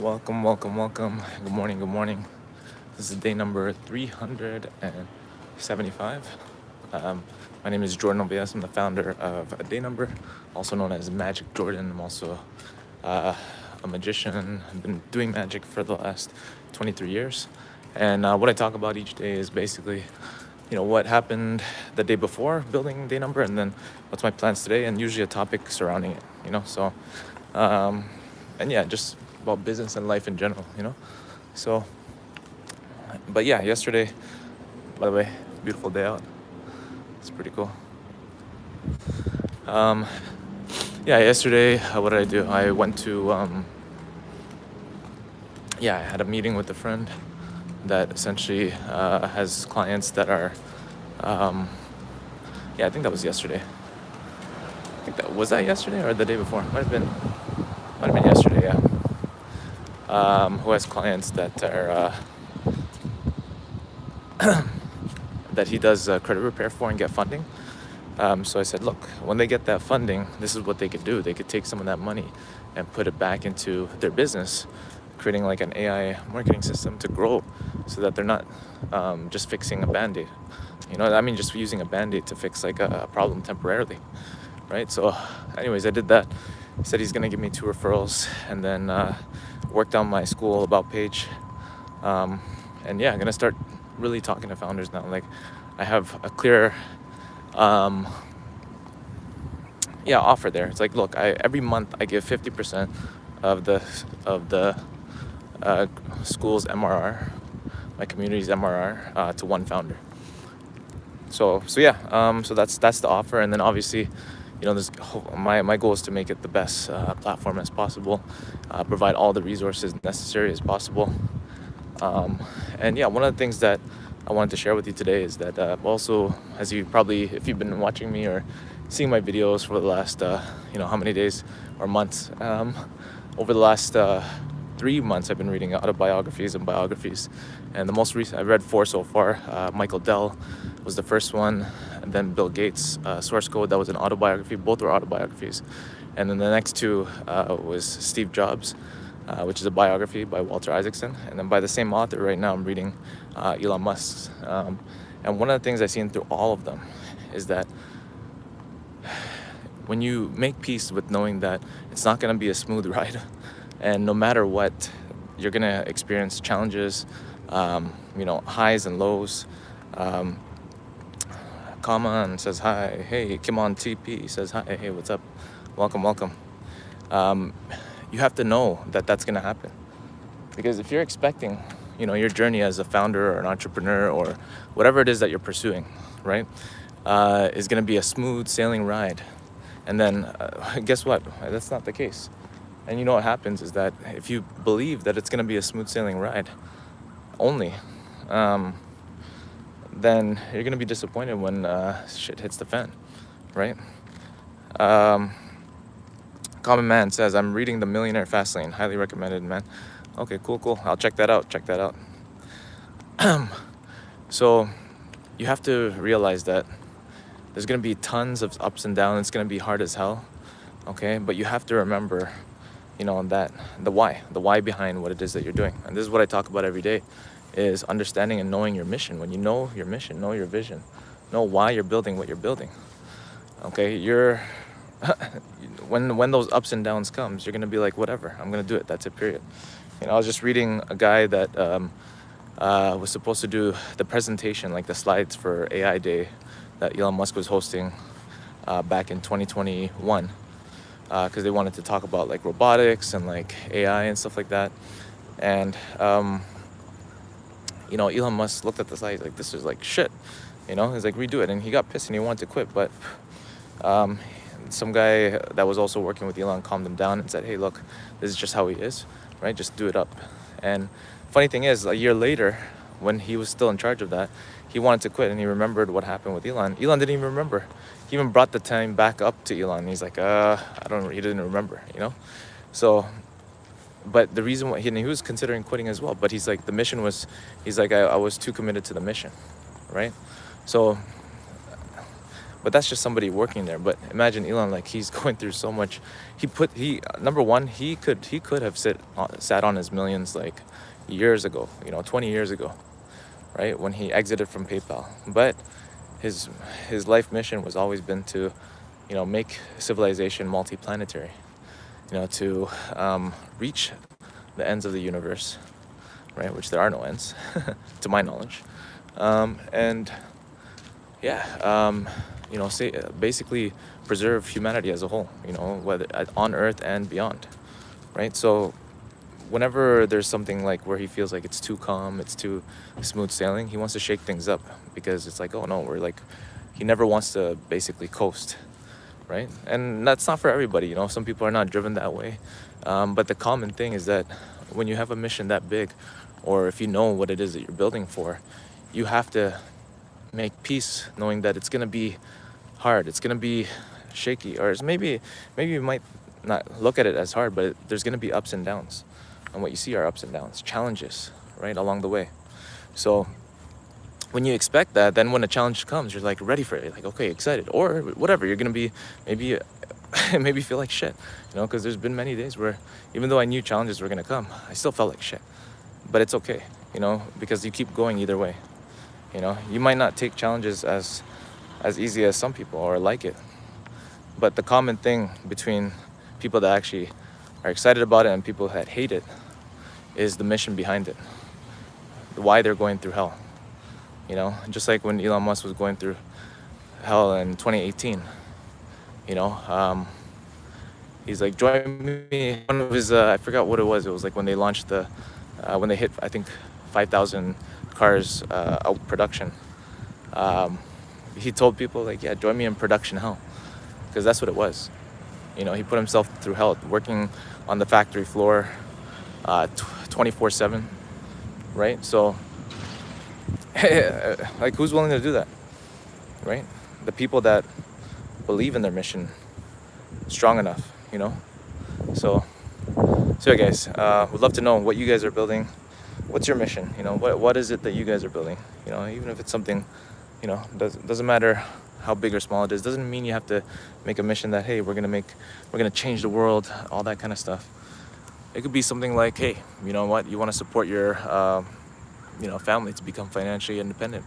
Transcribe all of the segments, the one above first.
Welcome, welcome, welcome. Good morning, good morning. This is day number 375. Um, my name is Jordan Obias. I'm the founder of dayNumber, also known as Magic Jordan. I'm also a magician. I've been doing magic for the last 23 years. And what I talk about each day is basically, what happened the day before building dayNumber, and then what's my plans today, and usually a topic surrounding it. And yeah, just about business and life in general. So, but yeah, yesterday, by the way, beautiful day out. It's pretty cool. Yeah, yesterday, what did I do? I went to, I had a meeting with a friend that essentially has clients that are, I think that was yesterday. Was that yesterday or the day before? Might have been yesterday, yeah. Who has clients that are that he does credit repair for and get funding. So I said, look, when they get that funding, this is what they could do. They could take some of that money and put it back into their business, creating like an AI marketing system to grow, so that they're not just fixing a Band-Aid. Just using a Band-Aid to fix like a problem temporarily, right? So anyways, I did that. He said he's gonna give me 2 referrals, and then worked on my school about page. I'm gonna start really talking to founders now. Like, I have a clear offer there. It's like, look, every month I give 50% of the school's MRR, my community's MRR, to one founder. So that's the offer. And then obviously, my goal is to make it the best platform as possible, provide all the resources necessary as possible. One of the things that I wanted to share with you today is that also, as you probably, if you've been watching me or seeing my videos for the last, how many days or months, over the last 3 months, I've been reading autobiographies and biographies. And the most recent, I've read 4 so far. Michael Dell was the first one, and then Bill Gates, Source Code, that was an autobiography. Both were autobiographies. And then the next 2 was Steve Jobs, which is a biography by Walter Isaacson. And then by the same author, right now I'm reading Elon Musk's. And one of the things I've seen through all of them is that when you make peace with knowing that it's not going to be a smooth ride, and no matter what, you're going to experience challenges, highs and lows. Kaman says hi. Hey, Kimon TP says hi. Hey, what's up? Welcome, welcome. You have to know that that's going to happen. Because if you're expecting, your journey as a founder or an entrepreneur or whatever it is that you're pursuing, right, is going to be a smooth sailing ride. And then guess what? That's not the case. And what happens is that if you believe that it's going to be a smooth sailing ride only, then you're going to be disappointed when shit hits the fan, right? Common Man says, I'm reading The Millionaire Fastlane. Highly recommended, man. Okay, cool. I'll check that out. So you have to realize that there's going to be tons of ups and downs. It's going to be hard as hell, okay? But you have to remember, that the why behind what it is that you're doing. And this is what I talk about every day, is understanding and knowing your mission. When you know your mission, know your vision, know why you're building what you're building, okay? When those ups and downs comes, you're going to be like, whatever, I'm going to do it. That's it, period. I was just reading a guy that was supposed to do the presentation, like the slides for AI Day that Elon Musk was hosting back in 2021, because they wanted to talk about like robotics and like AI and stuff like that. And Elon Musk looked at the slides like, this is like shit. He's like, redo it. And he got pissed and he wanted to quit. But some guy that was also working with Elon calmed him down and said, hey, look, this is just how he is, right? Just do it up. And funny thing is, a year later, when he was still in charge of that, he wanted to quit, and he remembered what happened with Elon. Elon didn't even remember. He even brought the time back up to Elon. He's like, he didn't remember, So, but the reason why he was considering quitting as well, but he's like, the mission was, he's like, I was too committed to the mission, right? So But that's just somebody working there. But imagine Elon, like he's going through so much. He number one, he could have sat on his millions like years ago, 20 years ago, right, when he exited from PayPal. But his his life mission was always been to, make civilization multiplanetary, to reach the ends of the universe, right, which there are no ends, to my knowledge, and yeah, say basically preserve humanity as a whole, whether on Earth and beyond, right? So whenever there's something like where he feels like it's too calm, it's too smooth sailing, he wants to shake things up because it's like, oh no, we're like, he never wants to basically coast, right? And that's not for everybody, some people are not driven that way. But the common thing is that when you have a mission that big, or if you know what it is that you're building for, you have to make peace knowing that it's going to be hard, it's going to be shaky, or maybe you might not look at it as hard, but there's going to be ups and downs, and what you see are ups and downs, challenges, right, along the way. So when you expect that, then when a challenge comes, you're like ready for it, you're like, okay, excited, or whatever, you're going to be maybe maybe feel like shit, because there's been many days where even though I knew challenges were going to come, I still felt like shit. But it's okay, because you keep going either way. You might not take challenges as easy as some people or like it, but the common thing between people that actually are excited about it and people that hate it is the mission behind it, why they're going through hell. Just like when Elon Musk was going through hell in 2018, he's like, join me. One of his, I forgot what it was. It was like when they launched when they hit, I think, 5,000 cars out production. He told people like, yeah, join me in production hell, because that's what it was. He put himself through hell, working on the factory floor, 24/7, right? So, like, who's willing to do that, right? The people that believe in their mission strong enough, So yeah, guys, would love to know what you guys are building. What's your mission? What is it that you guys are building? Even if it's something, doesn't matter how big or small it is. Doesn't mean you have to make a mission that, hey, we're gonna change the world, all that kind of stuff. It could be something like, hey, you know what? You want to support your, family to become financially independent.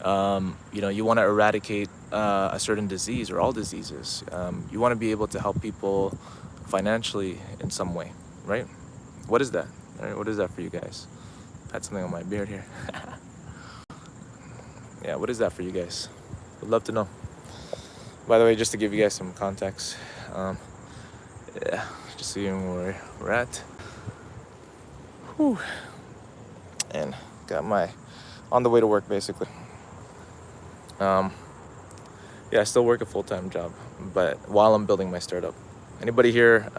You want to eradicate a certain disease or all diseases. You want to be able to help people financially in some way, right? What is that? All right, what is that for you guys? I had something on my beard here. Yeah, what is that for you guys? Would love to know. By the way, just to give you guys some context, yeah, just so you know where we're at. Whew. And got on the way to work, basically. Yeah, I still work a full-time job, but while I'm building my startup. Anybody here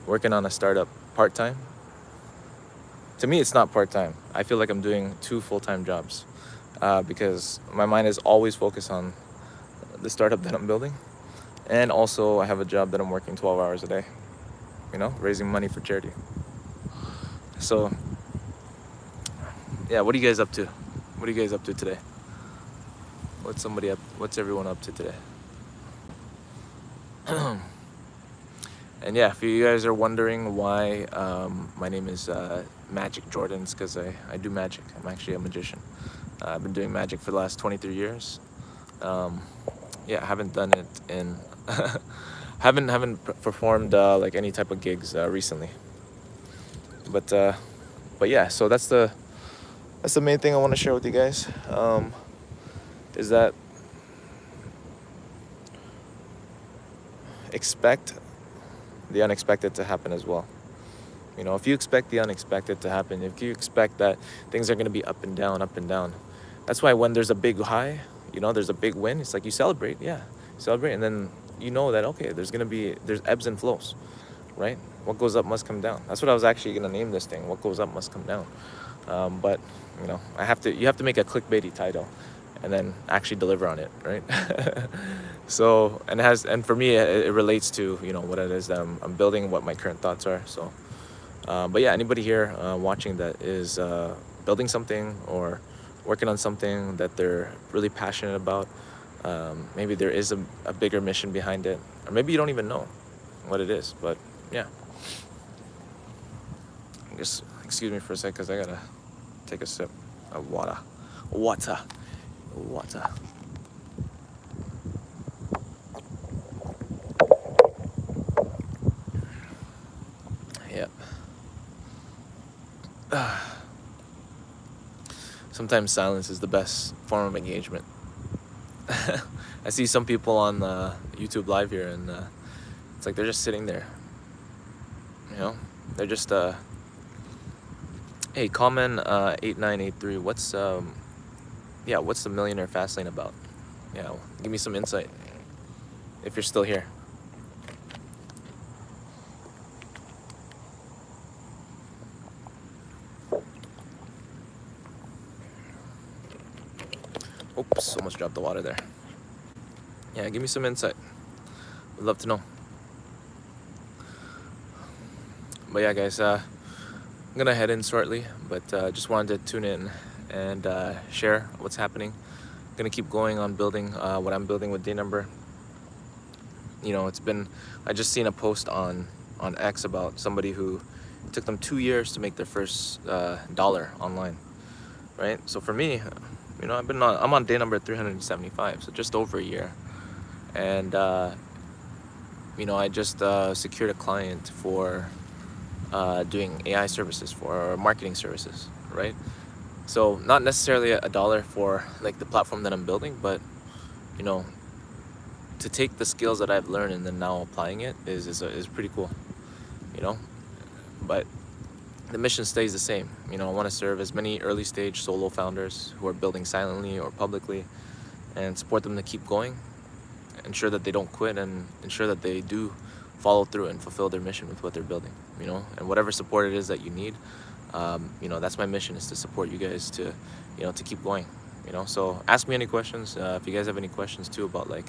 working on a startup part-time? To me, it's not part-time. I feel like I'm doing 2 full-time jobs because my mind is always focused on the startup that I'm building. And also I have a job that I'm working 12 hours a day, raising money for charity. So yeah, what are you guys up to? What are you guys up to today? What's everyone up to today? And yeah, if you guys are wondering why my name is Magic Jordans, because I do magic. I'm actually a magician. I've been doing magic for the last 23 years. Yeah, I haven't done it in haven't performed like any type of gigs recently. But yeah, so that's the main thing I want to share with you guys. Is that expect the unexpected to happen as well. If you expect the unexpected to happen, if you expect that things are going to be up and down, that's why when there's a big high, there's a big win, it's like you celebrate, and then that, okay, there's ebbs and flows, right? What goes up must come down. That's what I was actually going to name this thing, what goes up must come down. But you have to make a clickbaity title and then actually deliver on it, right? So, and for me, it relates to, what it is that I'm building, what my current thoughts are. So, but yeah, anybody here watching that is building something or working on something that they're really passionate about, Maybe there is a bigger mission behind it, or maybe you don't even know what it is. But yeah, just excuse me for a sec, because I gotta take a sip of water. Water. Yep. Sometimes silence is the best form of engagement. I see some people on YouTube Live here, and it's like they're just sitting there. They're just hey, comment 8983. What's the Millionaire Fastlane about? Yeah, give me some insight if you're still here. Oops, almost dropped the water there. Yeah, give me some insight. Would love to know. But yeah, guys, I'm gonna head in shortly, but just wanted to tune in and share what's happening. Gonna keep going on building what I'm building with dayNumber. I just seen a post on X about somebody who took them 2 years to make their first dollar online, right? So for me, I'm on day number 375, so just over a year. And I just secured a client for doing AI services, for marketing services, right? So not necessarily a dollar for like the platform that I'm building, but to take the skills that I've learned and then now applying it is pretty cool, but the mission stays the same. I want to serve as many early stage solo founders who are building silently or publicly, and support them to keep going, ensure that they don't quit, and ensure that they do follow through and fulfill their mission with what they're building, and whatever support it is that you need, that's my mission, is to support you guys to keep going. So ask me any questions. If you guys have any questions too about, like,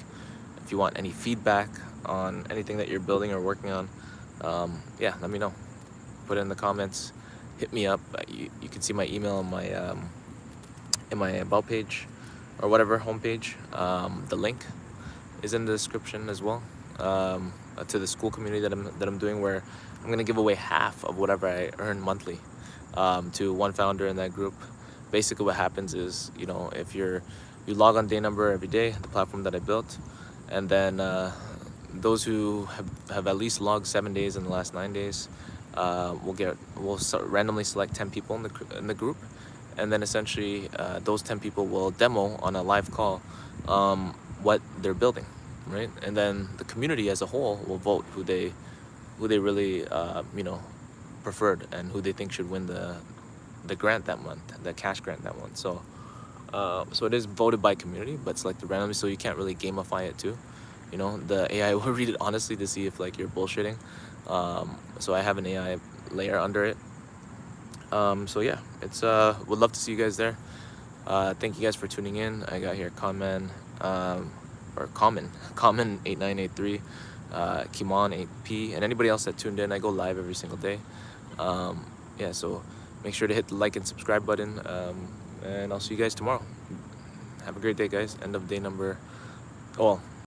if you want any feedback on anything that you're building or working on, yeah, let me know. Put it in the comments, hit me up. You can see my email on my in my about page or whatever homepage. The link is in the description as well, to the school community that I'm doing, where I'm gonna give away half of whatever I earn monthly to one founder in that group. Basically what happens is, if you log on dayNumber every day, the platform that I built, and then those who have at least logged 7 days in the last 9 days, we'll randomly select 10 people in the group, and then essentially those 10 people will demo on a live call what they're building, right? And then the community as a whole will vote who they really preferred, and who they think should win the grant that month, the cash grant that month. So it is voted by community, but selected randomly, so you can't really gamify it too. The AI will read it honestly to see if, like, you're bullshitting. So I have an AI layer under it. So yeah, it's would love to see you guys there. Thank you guys for tuning in. I got here Common 8983, Kimon 8P, and anybody else that tuned in. I go live every single day. Yeah, so make sure to hit the like and subscribe button, and I'll see you guys tomorrow. Have a great day, guys. End of day number. Oh, well,